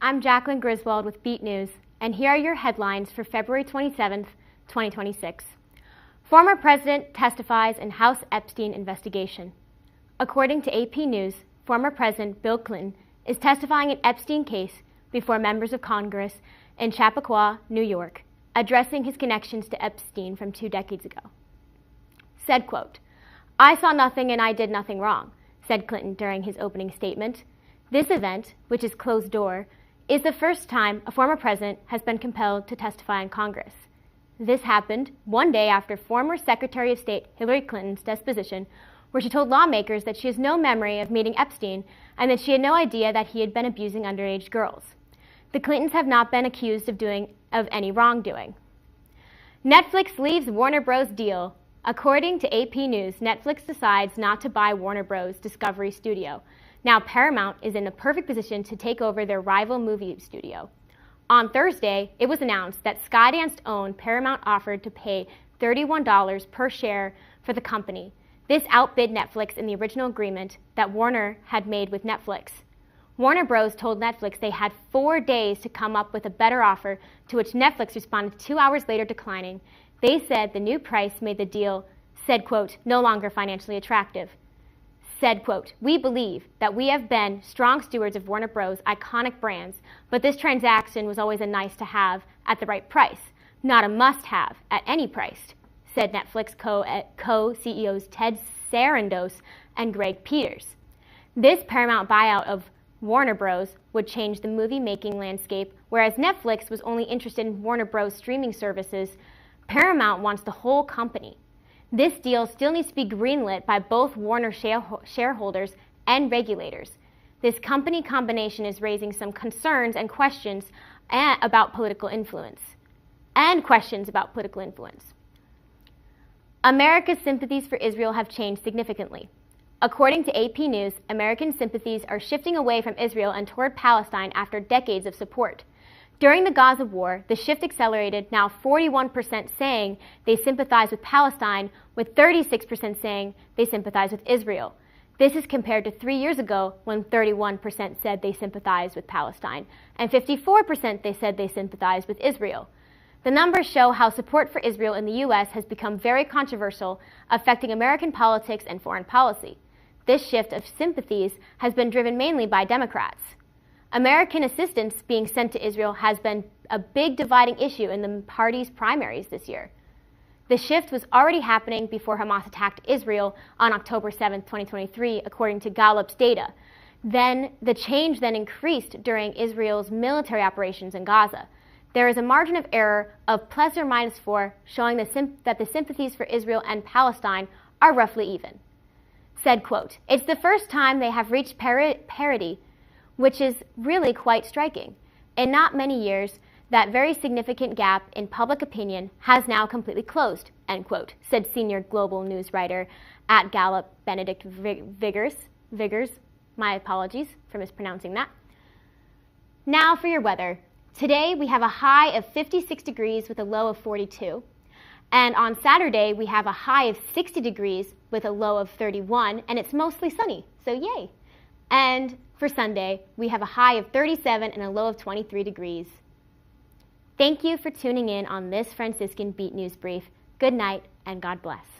I'm Jacqueline Griswold with Beat News, and here are your headlines for February 27, 2026. Former president testifies in House Epstein investigation. According to AP News, former President Bill Clinton is testifying in Epstein case before members of Congress in Chappaqua, New York, addressing his connections to Epstein from 2 decades ago. Said quote, "I saw nothing and I did nothing wrong," said Clinton during his opening statement. This event, which is closed door, is the first time a former president has been compelled to testify in Congress. This happened one day after former Secretary of State Hillary Clinton's deposition, where she told lawmakers that she has no memory of meeting Epstein and that she had no idea that he had been abusing underage girls. The Clintons have not been accused of any wrongdoing. Netflix leaves Warner Bros. Deal. According to AP News, Netflix decides not to buy Warner Bros. Discovery Studio. Now Paramount is in the perfect position to take over their rival movie studio. On Thursday, it was announced that Skydance-owned Paramount offered to pay $31 per share for the company. This outbid Netflix in the original agreement that Warner had made with Netflix. Warner Bros. Told Netflix they had 4 days to come up with a better offer, to which Netflix responded 2 hours later declining. They said the new price made the deal, said quote, "no longer financially attractive." Said quote, "We believe that we have been strong stewards of Warner Bros. Iconic brands, but this transaction was always a nice to have at the right price, not a must have at any price," said Netflix co-CEOs Ted Sarandos and Greg Peters. This Paramount buyout of Warner Bros. Would change the movie-making landscape, whereas Netflix was only interested in Warner Bros. Streaming services. Paramount wants the whole company. This deal still needs to be greenlit by both Warner shareholders and regulators. This company combination is raising some concerns and questions about political influence. America's sympathies for Israel have changed significantly. According to AP News, American sympathies are shifting away from Israel and toward Palestine after decades of support. During the Gaza war, the shift accelerated, now 41% saying they sympathize with Palestine, with 36% saying they sympathize with Israel. This is compared to 3 years ago, when 31% said they sympathize with Palestine, and 54% they said they sympathize with Israel. The numbers show how support for Israel in the U.S. has become very controversial, affecting American politics and foreign policy. This shift of sympathies has been driven mainly by Democrats. American assistance being sent to Israel has been a big dividing issue in the party's primaries this year. The shift was already happening before Hamas attacked Israel on October 7, 2023, according to Gallup's data. Then the change increased during Israel's military operations in Gaza. There is a margin of error of plus or minus 4, showing that the sympathies for Israel and Palestine are roughly even. Said quote, "It's the first time they have reached parity, which is really quite striking. In not many years, that very significant gap in public opinion has now completely closed," end quote, said senior global news writer at Gallup, Benedict Vigors. My apologies for mispronouncing that. Now for your weather. Today we have a high of 56 degrees with a low of 42. And on Saturday, we have a high of 60 degrees with a low of 31, and it's mostly sunny, so yay. And for Sunday, we have a high of 37 and a low of 23 degrees. Thank you for tuning in on this Franciscan Beat News Brief. Good night, and God bless.